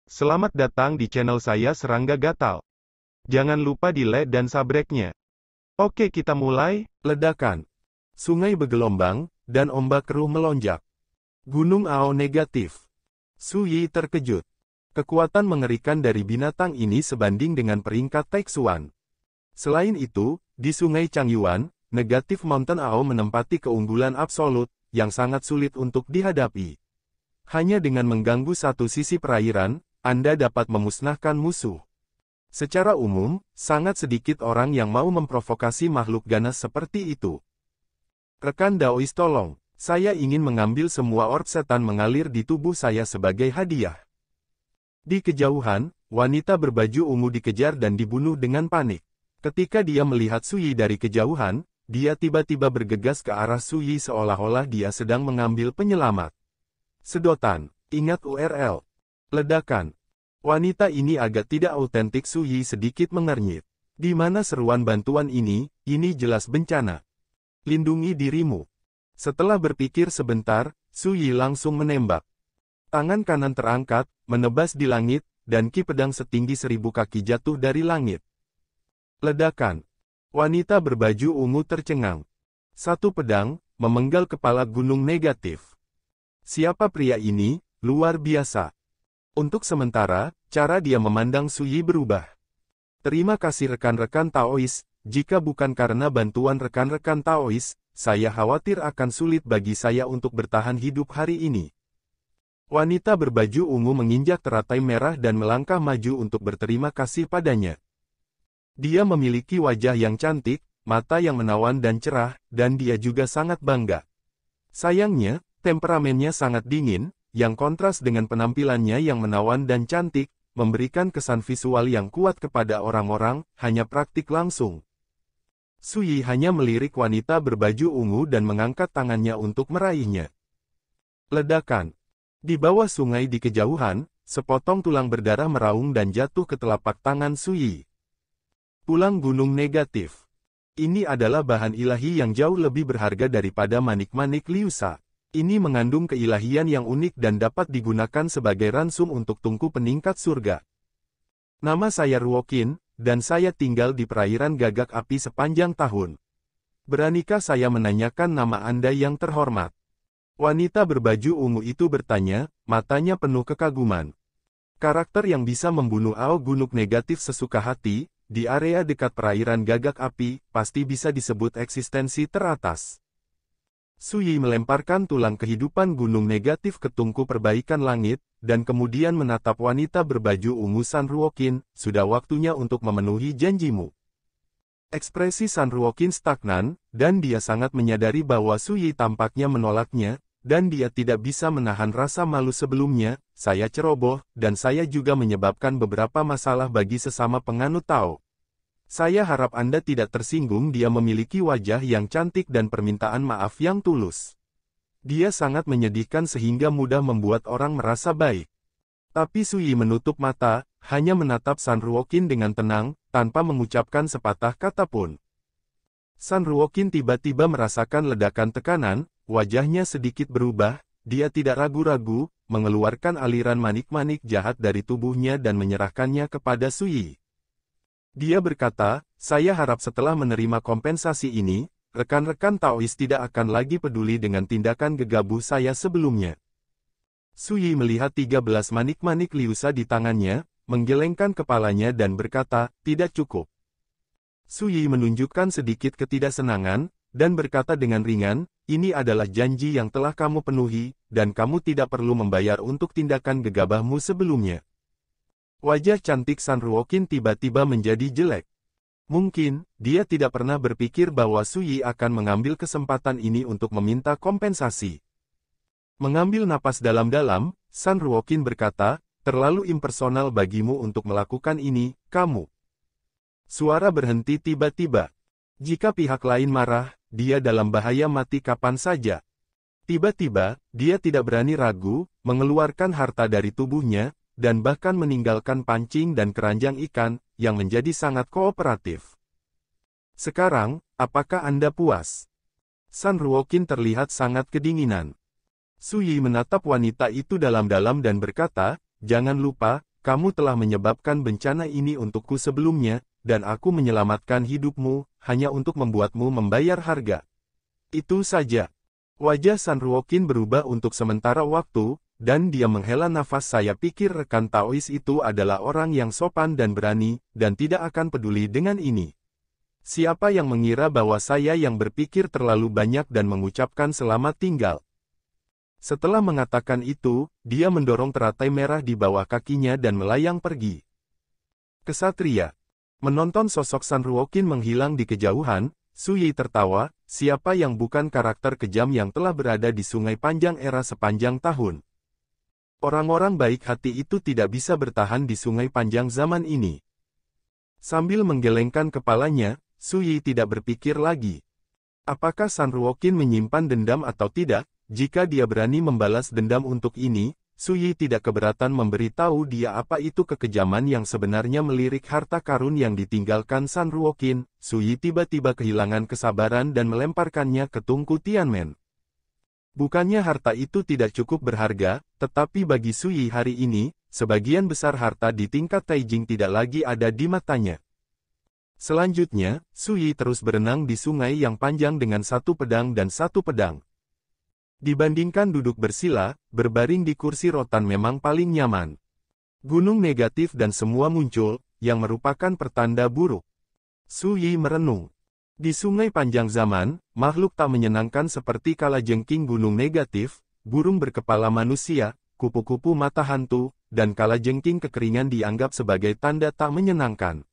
Selamat datang di channel saya Serangga Gatal. Jangan lupa di like dan subscribe-nya. Oke, kita mulai. Ledakan. Sungai bergelombang, dan ombak keruh melonjak. Gunung Ao negatif. Su Yi terkejut. Kekuatan mengerikan dari binatang ini sebanding dengan peringkat Taixuan. Selain itu, di Sungai Changyuan, negatif Mountain Ao menempati keunggulan absolut, yang sangat sulit untuk dihadapi. Hanya dengan mengganggu satu sisi perairan, Anda dapat memusnahkan musuh. Secara umum, sangat sedikit orang yang mau memprovokasi makhluk ganas seperti itu. Rekan Daois tolong, saya ingin mengambil semua orb setan mengalir di tubuh saya sebagai hadiah. Di kejauhan, wanita berbaju ungu dikejar dan dibunuh dengan panik. Ketika dia melihat Su Yi dari kejauhan, dia tiba-tiba bergegas ke arah Su Yi seolah-olah dia sedang mengambil penyelamat. Sedotan, ingat URL. Ledakan. Wanita ini agak tidak autentik. Su Yi sedikit mengernyit. Di mana seruan bantuan ini jelas bencana. Lindungi dirimu. Setelah berpikir sebentar, Su Yi langsung menembak. Tangan kanan terangkat, menebas di langit, dan ki pedang setinggi 1000 kaki jatuh dari langit. Ledakan. Wanita berbaju ungu tercengang. Satu pedang, memenggal kepala gunung negatif. Siapa pria ini? Luar biasa. Untuk sementara, cara dia memandang Su Yi berubah. Terima kasih rekan-rekan Taois, jika bukan karena bantuan rekan-rekan Taois, saya khawatir akan sulit bagi saya untuk bertahan hidup hari ini. Wanita berbaju ungu menginjak teratai merah dan melangkah maju untuk berterima kasih padanya. Dia memiliki wajah yang cantik, mata yang menawan dan cerah, dan dia juga sangat bangga. Sayangnya, temperamennya sangat dingin, yang kontras dengan penampilannya yang menawan dan cantik, memberikan kesan visual yang kuat kepada orang-orang, hanya praktik langsung. Su Yi hanya melirik wanita berbaju ungu dan mengangkat tangannya untuk meraihnya. Ledakan. Di bawah sungai di kejauhan, sepotong tulang berdarah meraung dan jatuh ke telapak tangan Su Yi. Pulang gunung negatif. Ini adalah bahan ilahi yang jauh lebih berharga daripada manik-manik Liusa. Ini mengandung keilahian yang unik dan dapat digunakan sebagai ransum untuk tungku peningkat surga. Nama saya Ruokin, dan saya tinggal di perairan Gagak Api sepanjang tahun. Beranikah saya menanyakan nama Anda yang terhormat? Wanita berbaju ungu itu bertanya, matanya penuh kekaguman. Karakter yang bisa membunuh Ao gunung negatif sesuka hati, di area dekat perairan Gagak Api, pasti bisa disebut eksistensi teratas. Su Yi melemparkan tulang kehidupan gunung negatif ke tungku perbaikan langit, dan kemudian menatap wanita berbaju ungu San Ruokin, sudah waktunya untuk memenuhi janjimu. Ekspresi San Ruokin stagnan, dan dia sangat menyadari bahwa Su Yi tampaknya menolaknya, dan dia tidak bisa menahan rasa malu sebelumnya. Saya ceroboh, dan saya juga menyebabkan beberapa masalah bagi sesama penganut Tao. Saya harap Anda tidak tersinggung. Dia memiliki wajah yang cantik dan permintaan maaf yang tulus. Dia sangat menyedihkan sehingga mudah membuat orang merasa baik. Tapi Su Yi menutup mata, hanya menatap San Ruokin dengan tenang, tanpa mengucapkan sepatah kata pun. San Ruokin tiba-tiba merasakan ledakan tekanan, wajahnya sedikit berubah, dia tidak ragu-ragu, mengeluarkan aliran manik-manik jahat dari tubuhnya dan menyerahkannya kepada Su Yi. Dia berkata, saya harap setelah menerima kompensasi ini, rekan-rekan Taois tidak akan lagi peduli dengan tindakan gegabah saya sebelumnya. Su Yi melihat 13 manik-manik Liusa di tangannya, menggelengkan kepalanya dan berkata, tidak cukup. Su Yi menunjukkan sedikit ketidaksenangan, dan berkata dengan ringan, ini adalah janji yang telah kamu penuhi, dan kamu tidak perlu membayar untuk tindakan gegabahmu sebelumnya. Wajah cantik San Ruokin tiba-tiba menjadi jelek. Mungkin, dia tidak pernah berpikir bahwa Su Yi akan mengambil kesempatan ini untuk meminta kompensasi. Mengambil napas dalam-dalam, San Ruokin berkata, terlalu impersonal bagimu untuk melakukan ini, kamu. Suara berhenti tiba-tiba. Jika pihak lain marah, dia dalam bahaya mati kapan saja. Tiba-tiba, dia tidak berani ragu, mengeluarkan harta dari tubuhnya, dan bahkan meninggalkan pancing dan keranjang ikan, yang menjadi sangat kooperatif. Sekarang, apakah Anda puas? San Ruokin terlihat sangat kedinginan. Su Yi menatap wanita itu dalam-dalam dan berkata, jangan lupa, kamu telah menyebabkan bencana ini untukku sebelumnya, dan aku menyelamatkan hidupmu, hanya untuk membuatmu membayar harga. Itu saja. Wajah Sun Ruoqin berubah untuk sementara waktu, dan dia menghela nafas. Saya pikir rekan Taois itu adalah orang yang sopan dan berani, dan tidak akan peduli dengan ini. Siapa yang mengira bahwa saya yang berpikir terlalu banyak dan mengucapkan selamat tinggal? Setelah mengatakan itu, dia mendorong teratai merah di bawah kakinya dan melayang pergi. Kesatria. Menonton sosok Sun Ruoqin menghilang di kejauhan, Su Yi tertawa, siapa yang bukan karakter kejam yang telah berada di Sungai Panjang Era sepanjang tahun. Orang-orang baik hati itu tidak bisa bertahan di Sungai Panjang zaman ini. Sambil menggelengkan kepalanya, Su Yi tidak berpikir lagi. Apakah Sun Ruoqin menyimpan dendam atau tidak? Jika dia berani membalas dendam untuk ini, Su Yi tidak keberatan memberitahu dia apa itu kekejaman yang sebenarnya. Melirik harta karun yang ditinggalkan Sun Ruoqin, Su Yi tiba-tiba kehilangan kesabaran dan melemparkannya ke Tungku Tianmen. Bukannya harta itu tidak cukup berharga, tetapi bagi Su Yi hari ini, sebagian besar harta di tingkat Taijing tidak lagi ada di matanya. Selanjutnya, Su Yi terus berenang di sungai yang panjang dengan satu pedang dan satu pedang. Dibandingkan duduk bersila, berbaring di kursi rotan memang paling nyaman. Gunung negatif dan semua muncul, yang merupakan pertanda buruk. Su Yi merenung. Di Sungai Panjang Zaman, makhluk tak menyenangkan seperti kalajengking gunung negatif, burung berkepala manusia, kupu-kupu mata hantu, dan kalajengking kekeringan dianggap sebagai tanda tak menyenangkan.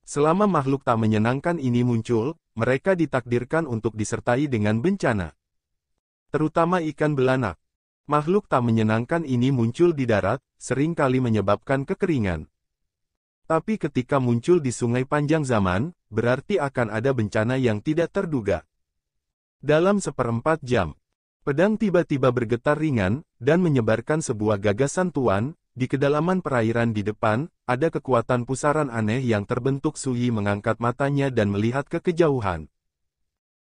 Selama makhluk tak menyenangkan ini muncul, mereka ditakdirkan untuk disertai dengan bencana. Terutama ikan belanak. Makhluk tak menyenangkan ini muncul di darat, seringkali menyebabkan kekeringan. Tapi ketika muncul di Sungai Panjang Zaman, berarti akan ada bencana yang tidak terduga. Dalam 1/4 jam, pedang tiba-tiba bergetar ringan, dan menyebarkan sebuah gagasan tuan. Di kedalaman perairan di depan, ada kekuatan pusaran aneh yang terbentuk. Su Yi mengangkat matanya dan melihat ke kejauhan.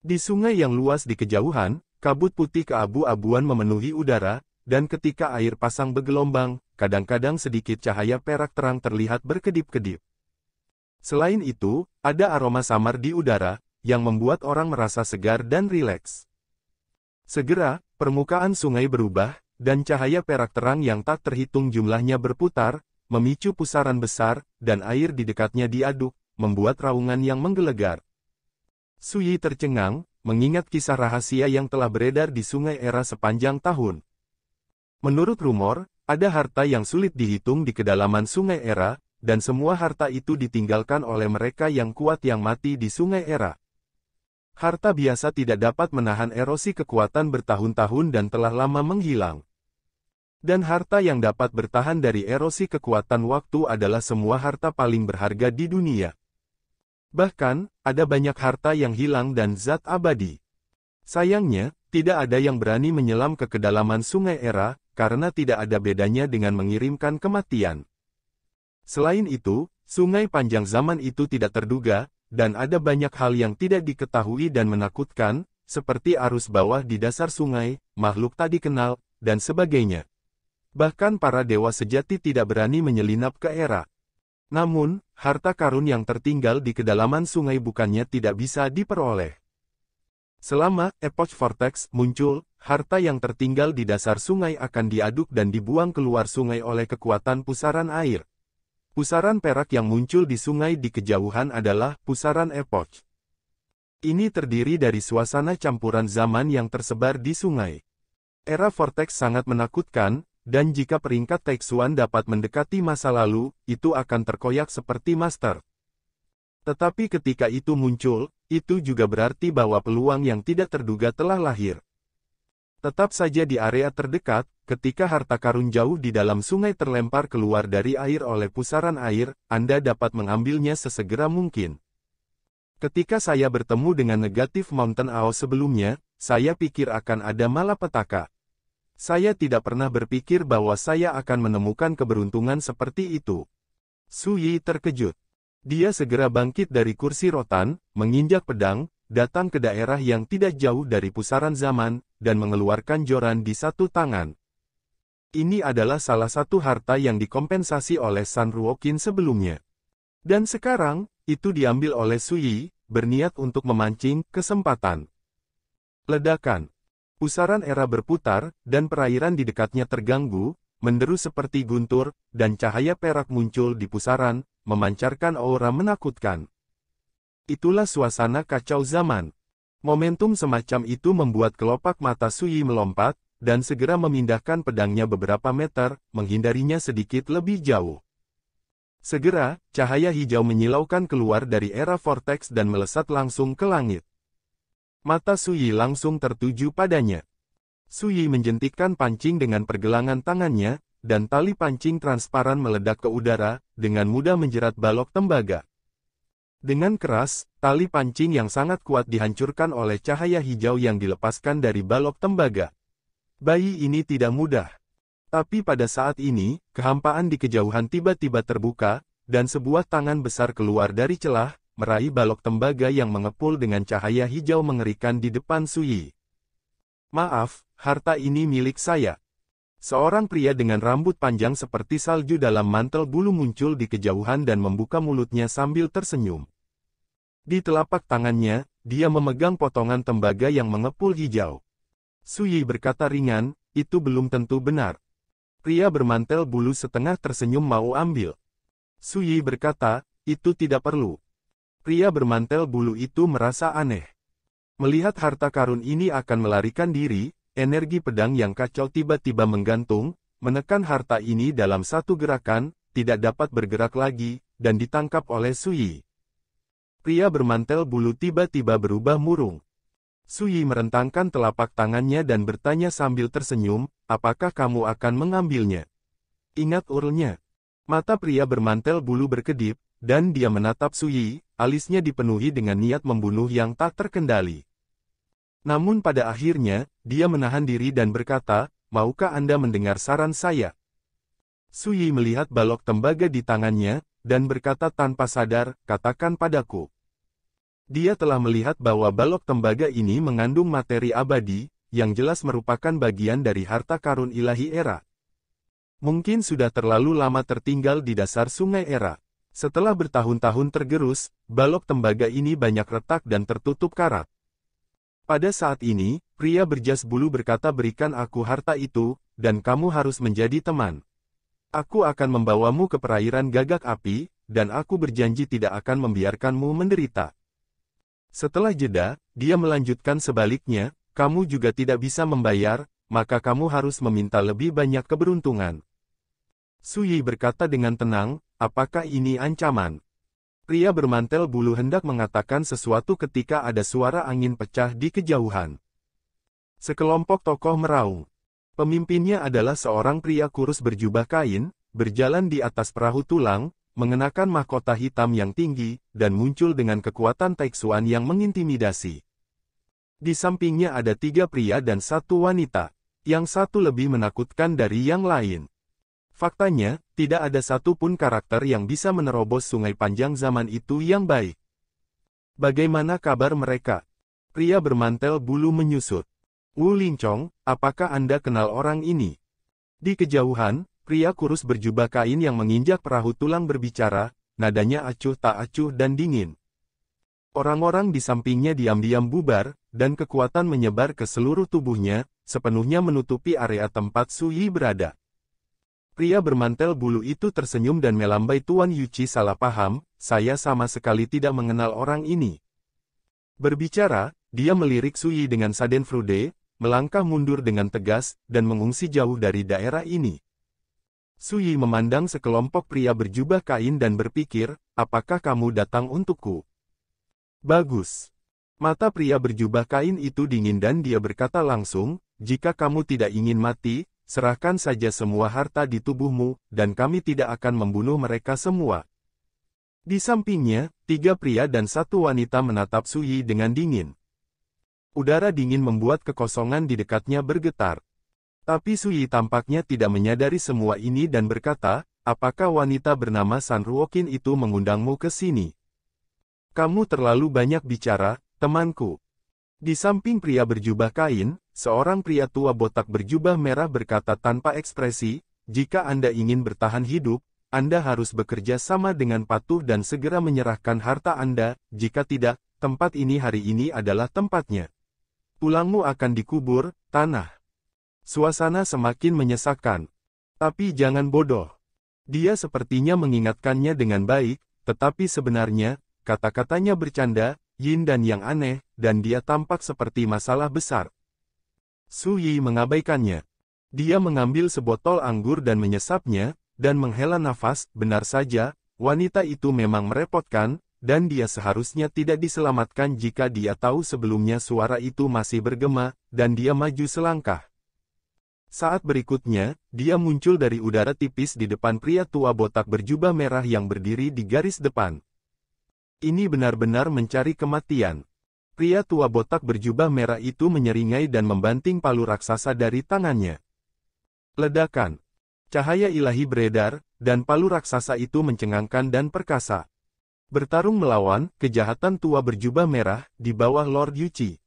Di sungai yang luas di kejauhan, kabut putih keabu-abuan memenuhi udara, dan ketika air pasang bergelombang, kadang-kadang sedikit cahaya perak terang terlihat berkedip-kedip. Selain itu, ada aroma samar di udara, yang membuat orang merasa segar dan rileks. Segera, permukaan sungai berubah, dan cahaya perak terang yang tak terhitung jumlahnya berputar, memicu pusaran besar, dan air di dekatnya diaduk, membuat raungan yang menggelegar. Su Yi tercengang, mengingat kisah rahasia yang telah beredar di Sungai Era sepanjang tahun. Menurut rumor, ada harta yang sulit dihitung di kedalaman Sungai Era, dan semua harta itu ditinggalkan oleh mereka yang kuat yang mati di Sungai Era. Harta biasa tidak dapat menahan erosi kekuatan bertahun-tahun dan telah lama menghilang. Dan harta yang dapat bertahan dari erosi kekuatan waktu adalah semua harta paling berharga di dunia. Bahkan, ada banyak harta yang hilang dan zat abadi. Sayangnya, tidak ada yang berani menyelam ke kedalaman Sungai Era, karena tidak ada bedanya dengan mengirimkan kematian. Selain itu, Sungai Panjang Zaman itu tidak terduga, dan ada banyak hal yang tidak diketahui dan menakutkan, seperti arus bawah di dasar sungai, makhluk tak dikenal, dan sebagainya. Bahkan para dewa sejati tidak berani menyelinap ke Era. Namun, harta karun yang tertinggal di kedalaman sungai bukannya tidak bisa diperoleh. Selama Epoch Vortex muncul, harta yang tertinggal di dasar sungai akan diaduk dan dibuang keluar sungai oleh kekuatan pusaran air. Pusaran perak yang muncul di sungai di kejauhan adalah pusaran Epoch. Ini terdiri dari suasana campuran zaman yang tersebar di sungai. Era Vortex sangat menakutkan, dan jika peringkat Taixuan dapat mendekati masa lalu, itu akan terkoyak seperti master. Tetapi ketika itu muncul, itu juga berarti bahwa peluang yang tidak terduga telah lahir. Tetap saja di area terdekat, ketika harta karun jauh di dalam sungai terlempar keluar dari air oleh pusaran air, Anda dapat mengambilnya sesegera mungkin. Ketika saya bertemu dengan Negatif Mountain Ao sebelumnya, saya pikir akan ada malapetaka. Saya tidak pernah berpikir bahwa saya akan menemukan keberuntungan seperti itu. Su Yi terkejut. Dia segera bangkit dari kursi rotan, menginjak pedang, datang ke daerah yang tidak jauh dari pusaran zaman, dan mengeluarkan joran di satu tangan. Ini adalah salah satu harta yang dikompensasi oleh Sun Ruoqin sebelumnya. Dan sekarang, itu diambil oleh Su Yi, berniat untuk memancing kesempatan. Ledakan. Pusaran era berputar, dan perairan di dekatnya terganggu, menderu seperti guntur, dan cahaya perak muncul di pusaran, memancarkan aura menakutkan. Itulah suasana kacau zaman. Momentum semacam itu membuat kelopak mata Su Yi melompat, dan segera memindahkan pedangnya beberapa meter, menghindarinya sedikit lebih jauh. Segera, cahaya hijau menyilaukan keluar dari era vortex dan melesat langsung ke langit. Mata Su Yi langsung tertuju padanya. Su Yi menjentikkan pancing dengan pergelangan tangannya, dan tali pancing transparan meledak ke udara, dengan mudah menjerat balok tembaga. Dengan keras, tali pancing yang sangat kuat dihancurkan oleh cahaya hijau yang dilepaskan dari balok tembaga. Bayi ini tidak mudah. Tapi pada saat ini, kehampaan di kejauhan tiba-tiba terbuka, dan sebuah tangan besar keluar dari celah, meraih balok tembaga yang mengepul dengan cahaya hijau mengerikan di depan Su Yi. Maaf, harta ini milik saya. Seorang pria dengan rambut panjang seperti salju dalam mantel bulu muncul di kejauhan dan membuka mulutnya sambil tersenyum. Di telapak tangannya, dia memegang potongan tembaga yang mengepul hijau. Su Yi berkata ringan, itu belum tentu benar. Pria bermantel bulu setengah tersenyum mau ambil. Su Yi berkata, itu tidak perlu. Pria bermantel bulu itu merasa aneh. Melihat harta karun ini akan melarikan diri, energi pedang yang kacau tiba-tiba menggantung, menekan harta ini dalam satu gerakan, tidak dapat bergerak lagi, dan ditangkap oleh Su Yi. Pria bermantel bulu tiba-tiba berubah murung. Su Yi merentangkan telapak tangannya dan bertanya sambil tersenyum, apakah kamu akan mengambilnya? Ingat urlnya. Mata pria bermantel bulu berkedip, dan dia menatap Su Yi, alisnya dipenuhi dengan niat membunuh yang tak terkendali. Namun pada akhirnya, dia menahan diri dan berkata, maukah Anda mendengar saran saya? Su Yi melihat balok tembaga di tangannya, dan berkata tanpa sadar, katakan padaku. Dia telah melihat bahwa balok tembaga ini mengandung materi abadi, yang jelas merupakan bagian dari harta karun ilahi Era. Mungkin sudah terlalu lama tertinggal di dasar sungai Era. Setelah bertahun-tahun tergerus, balok tembaga ini banyak retak dan tertutup karat. Pada saat ini, pria berjas bulu berkata berikan aku harta itu, dan kamu harus menjadi teman. Aku akan membawamu ke perairan gagak api, dan aku berjanji tidak akan membiarkanmu menderita. Setelah jeda, dia melanjutkan sebaliknya, kamu juga tidak bisa membayar, maka kamu harus meminta lebih banyak keberuntungan. Su Yi berkata dengan tenang, apakah ini ancaman? Pria bermantel bulu hendak mengatakan sesuatu ketika ada suara angin pecah di kejauhan. Sekelompok tokoh meraung. Pemimpinnya adalah seorang pria kurus berjubah kain, berjalan di atas perahu tulang, mengenakan mahkota hitam yang tinggi, dan muncul dengan kekuatan taeksuan yang mengintimidasi. Di sampingnya ada 3 pria dan 1 wanita. Yang satu lebih menakutkan dari yang lain. Faktanya, tidak ada satupun karakter yang bisa menerobos sungai panjang zaman itu yang baik. Bagaimana kabar mereka? Pria bermantel bulu menyusut. Wu Linchong, apakah Anda kenal orang ini? Di kejauhan, pria kurus berjubah kain yang menginjak perahu tulang berbicara, nadanya acuh tak acuh dan dingin. Orang-orang di sampingnya diam-diam bubar, dan kekuatan menyebar ke seluruh tubuhnya, sepenuhnya menutupi area tempat Su Yi berada. Pria bermantel bulu itu tersenyum dan melambai Tuan Yuchi salah paham, saya sama sekali tidak mengenal orang ini. Berbicara, dia melirik Su Yi dengan schadenfreude, melangkah mundur dengan tegas, dan mengungsi jauh dari daerah ini. Su Yi memandang sekelompok pria berjubah kain dan berpikir, apakah kamu datang untukku? Bagus. Mata pria berjubah kain itu dingin dan dia berkata langsung, jika kamu tidak ingin mati, serahkan saja semua harta di tubuhmu, dan kami tidak akan membunuh mereka semua. Di sampingnya, 3 pria dan 1 wanita menatap Su Yi dengan dingin. Udara dingin membuat kekosongan di dekatnya bergetar. Tapi Su Yi tampaknya tidak menyadari semua ini dan berkata, apakah wanita bernama Sun Ruoqin itu mengundangmu ke sini? Kamu terlalu banyak bicara, temanku. Di samping pria berjubah kain, seorang pria tua botak berjubah merah berkata tanpa ekspresi, "Jika Anda ingin bertahan hidup, Anda harus bekerja sama dengan patuh dan segera menyerahkan harta Anda, jika tidak, tempat ini hari ini adalah tempatnya. Tulangmu akan dikubur, tanah." Suasana semakin menyesakan. Tapi jangan bodoh. Dia sepertinya mengingatkannya dengan baik, tetapi sebenarnya, kata-katanya bercanda, yin dan yang aneh, dan dia tampak seperti masalah besar. Su Yi mengabaikannya. Dia mengambil sebotol anggur dan menyesapnya, dan menghela nafas. Benar saja, wanita itu memang merepotkan, dan dia seharusnya tidak diselamatkan jika dia tahu sebelumnya suara itu masih bergema, dan dia maju selangkah. Saat berikutnya, dia muncul dari udara tipis di depan pria tua botak berjubah merah yang berdiri di garis depan. Ini benar-benar mencari kematian. Pria tua botak berjubah merah itu menyeringai dan membanting palu raksasa dari tangannya. Ledakan. Cahaya ilahi beredar, dan palu raksasa itu mencengangkan dan perkasa. Bertarung melawan kejahatan tua berjubah merah di bawah Lord Yuchi.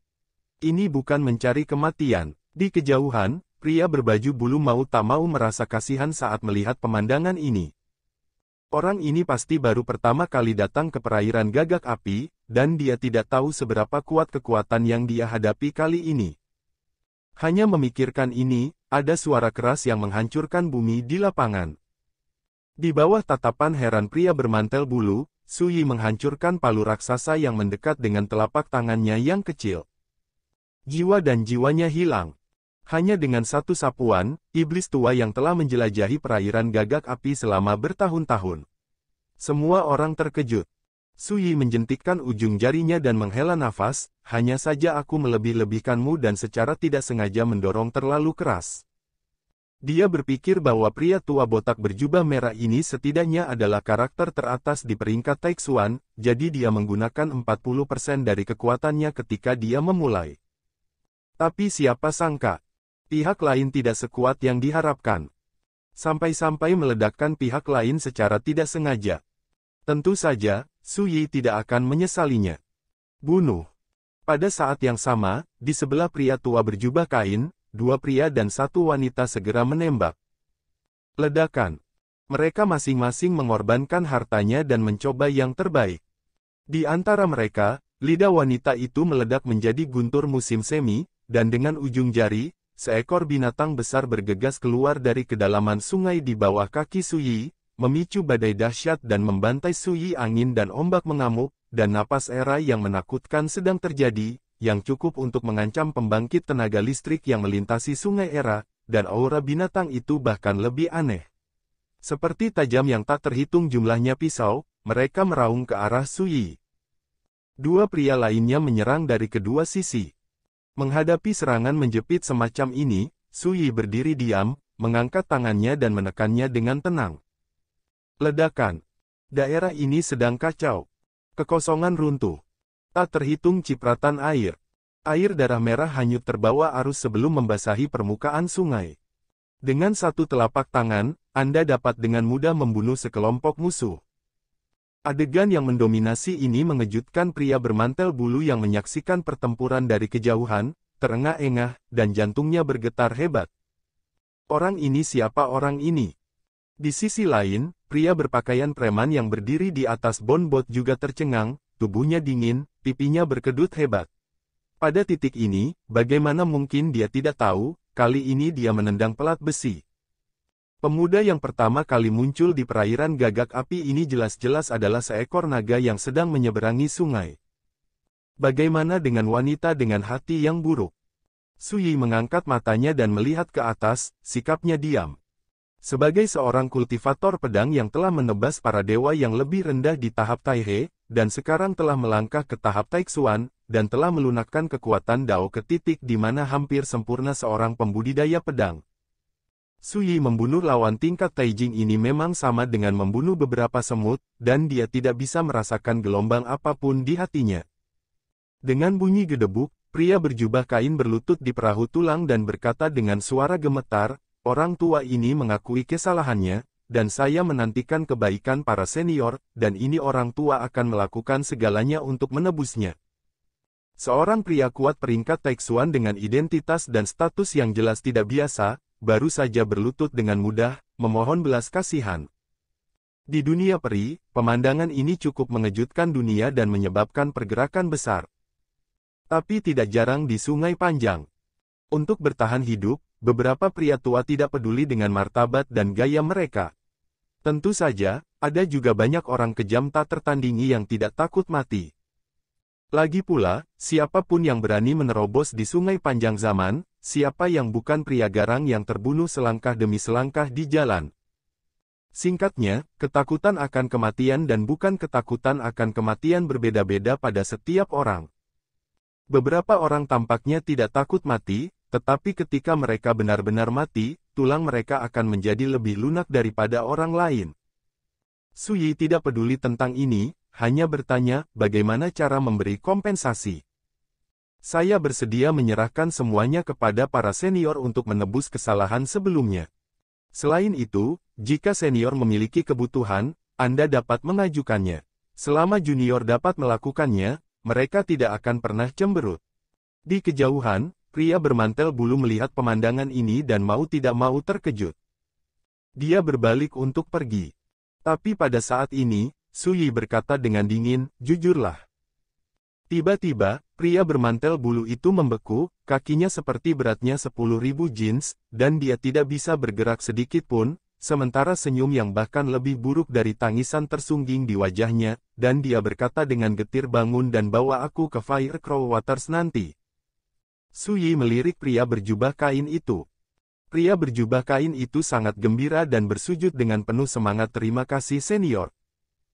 Ini bukan mencari kematian. Di kejauhan, pria berbaju bulu mau tak mau merasa kasihan saat melihat pemandangan ini. Orang ini pasti baru pertama kali datang ke perairan gagak api, dan dia tidak tahu seberapa kuat kekuatan yang dia hadapi kali ini. Hanya memikirkan ini, ada suara keras yang menghancurkan bumi di lapangan. Di bawah tatapan heran pria bermantel bulu, Su Yi menghancurkan palu raksasa yang mendekat dengan telapak tangannya yang kecil. Jiwa dan jiwanya hilang. Hanya dengan satu sapuan, iblis tua yang telah menjelajahi perairan gagak api selama bertahun-tahun. Semua orang terkejut. Su Yi menjentikkan ujung jarinya dan menghela nafas, "Hanya saja aku melebih-lebihkanmu dan secara tidak sengaja mendorong terlalu keras." Dia berpikir bahwa pria tua botak berjubah merah ini setidaknya adalah karakter teratas di peringkat Taixuan, jadi dia menggunakan 40% dari kekuatannya ketika dia memulai. Tapi siapa sangka, pihak lain tidak sekuat yang diharapkan. Sampai-sampai meledakkan pihak lain secara tidak sengaja. Tentu saja, Su Yi tidak akan menyesalinya. Bunuh. Pada saat yang sama, di sebelah pria tua berjubah kain, dua pria dan satu wanita segera menembak. Ledakan. Mereka masing-masing mengorbankan hartanya dan mencoba yang terbaik. Di antara mereka, lidah wanita itu meledak menjadi guntur musim semi, dan dengan ujung jari, seekor binatang besar bergegas keluar dari kedalaman sungai di bawah kaki Su Yi, memicu badai dahsyat dan membantai Su Yi. Angin dan ombak mengamuk, dan napas era yang menakutkan sedang terjadi, yang cukup untuk mengancam pembangkit tenaga listrik yang melintasi sungai era, dan aura binatang itu bahkan lebih aneh. Seperti tajam yang tak terhitung jumlahnya pisau, mereka meraung ke arah Su Yi. Dua pria lainnya menyerang dari kedua sisi. Menghadapi serangan menjepit semacam ini, Su Yi berdiri diam, mengangkat tangannya dan menekannya dengan tenang. Ledakan. Daerah ini sedang kacau. Kekosongan runtuh. Tak terhitung cipratan air. Air darah merah hanyut terbawa arus sebelum membasahi permukaan sungai. Dengan satu telapak tangan, Anda dapat dengan mudah membunuh sekelompok musuh. Adegan yang mendominasi ini mengejutkan pria bermantel bulu yang menyaksikan pertempuran dari kejauhan, terengah-engah, dan jantungnya bergetar hebat. Orang ini siapa orang ini? Di sisi lain, pria berpakaian preman yang berdiri di atas bonbot juga tercengang, tubuhnya dingin, pipinya berkedut hebat. Pada titik ini, bagaimana mungkin dia tidak tahu, kali ini dia menendang pelat besi. Pemuda yang pertama kali muncul di perairan gagak api ini jelas-jelas adalah seekor naga yang sedang menyeberangi sungai. Bagaimana dengan wanita dengan hati yang buruk? Su Yi mengangkat matanya dan melihat ke atas, sikapnya diam. Sebagai seorang kultivator pedang yang telah menebas para dewa yang lebih rendah di tahap Taihe, dan sekarang telah melangkah ke tahap Taixuan, dan telah melunakkan kekuatan Dao ke titik di mana hampir sempurna seorang pembudidaya pedang. Su Yi membunuh lawan tingkat Taijing ini memang sama dengan membunuh beberapa semut, dan dia tidak bisa merasakan gelombang apapun di hatinya. Dengan bunyi gedebuk, pria berjubah kain berlutut di perahu tulang dan berkata dengan suara gemetar, "Orang tua ini mengakui kesalahannya, dan saya menantikan kebaikan para senior, dan ini orang tua akan melakukan segalanya untuk menebusnya." Seorang pria kuat peringkat Taixuan dengan identitas dan status yang jelas tidak biasa, baru saja berlutut dengan mudah, memohon belas kasihan. Di dunia peri, pemandangan ini cukup mengejutkan dunia dan menyebabkan pergerakan besar. Tapi tidak jarang di Sungai Panjang. Untuk bertahan hidup, beberapa pria tua tidak peduli dengan martabat dan gaya mereka. Tentu saja, ada juga banyak orang kejam tak tertandingi yang tidak takut mati. Lagi pula, siapapun yang berani menerobos di Sungai Panjang zaman, siapa yang bukan pria garang yang terbunuh selangkah demi selangkah di jalan. Singkatnya, ketakutan akan kematian dan bukan ketakutan akan kematian berbeda-beda pada setiap orang. Beberapa orang tampaknya tidak takut mati, tetapi ketika mereka benar-benar mati, tulang mereka akan menjadi lebih lunak daripada orang lain. Su Yi tidak peduli tentang ini, hanya bertanya, bagaimana cara memberi kompensasi. Saya bersedia menyerahkan semuanya kepada para senior untuk menebus kesalahan sebelumnya. Selain itu, jika senior memiliki kebutuhan, Anda dapat mengajukannya. Selama junior dapat melakukannya, mereka tidak akan pernah cemberut. Di kejauhan, pria bermantel bulu melihat pemandangan ini dan mau tidak mau terkejut. Dia berbalik untuk pergi. Tapi pada saat ini, Su Yi berkata dengan dingin, jujurlah. Tiba-tiba, pria bermantel bulu itu membeku, kakinya seperti beratnya 10.000 jins, dan dia tidak bisa bergerak sedikit pun, sementara senyum yang bahkan lebih buruk dari tangisan tersungging di wajahnya, dan dia berkata dengan getir, bangun dan bawa aku ke Fire Crow Waters nanti. Su Yi melirik pria berjubah kain itu. Pria berjubah kain itu sangat gembira dan bersujud dengan penuh semangat. Terima kasih senior.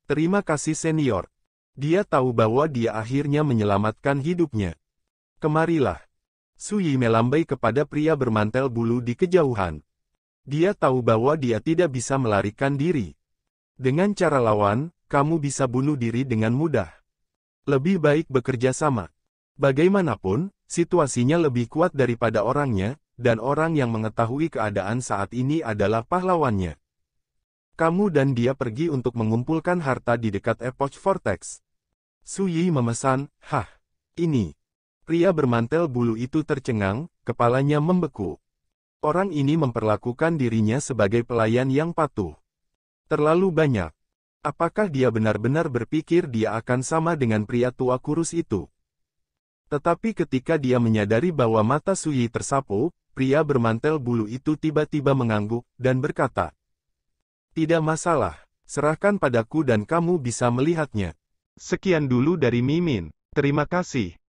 Terima kasih senior. Dia tahu bahwa dia akhirnya menyelamatkan hidupnya. Kemarilah. Su Yi melambai kepada pria bermantel bulu di kejauhan. Dia tahu bahwa dia tidak bisa melarikan diri. Dengan cara lawan, kamu bisa bunuh diri dengan mudah. Lebih baik bekerja sama. Bagaimanapun, situasinya lebih kuat daripada orangnya, dan orang yang mengetahui keadaan saat ini adalah pahlawannya. Kamu dan dia pergi untuk mengumpulkan harta di dekat Epoch Vortex. Su Yi memesan, ini. Pria bermantel bulu itu tercengang, kepalanya membeku. Orang ini memperlakukan dirinya sebagai pelayan yang patuh. Terlalu banyak. Apakah dia benar-benar berpikir dia akan sama dengan pria tua kurus itu? Tetapi ketika dia menyadari bahwa mata Su Yi tersapu, pria bermantel bulu itu tiba-tiba mengangguk, dan berkata, tidak masalah, serahkan padaku dan kamu bisa melihatnya. Sekian dulu dari Mimin. Terima kasih.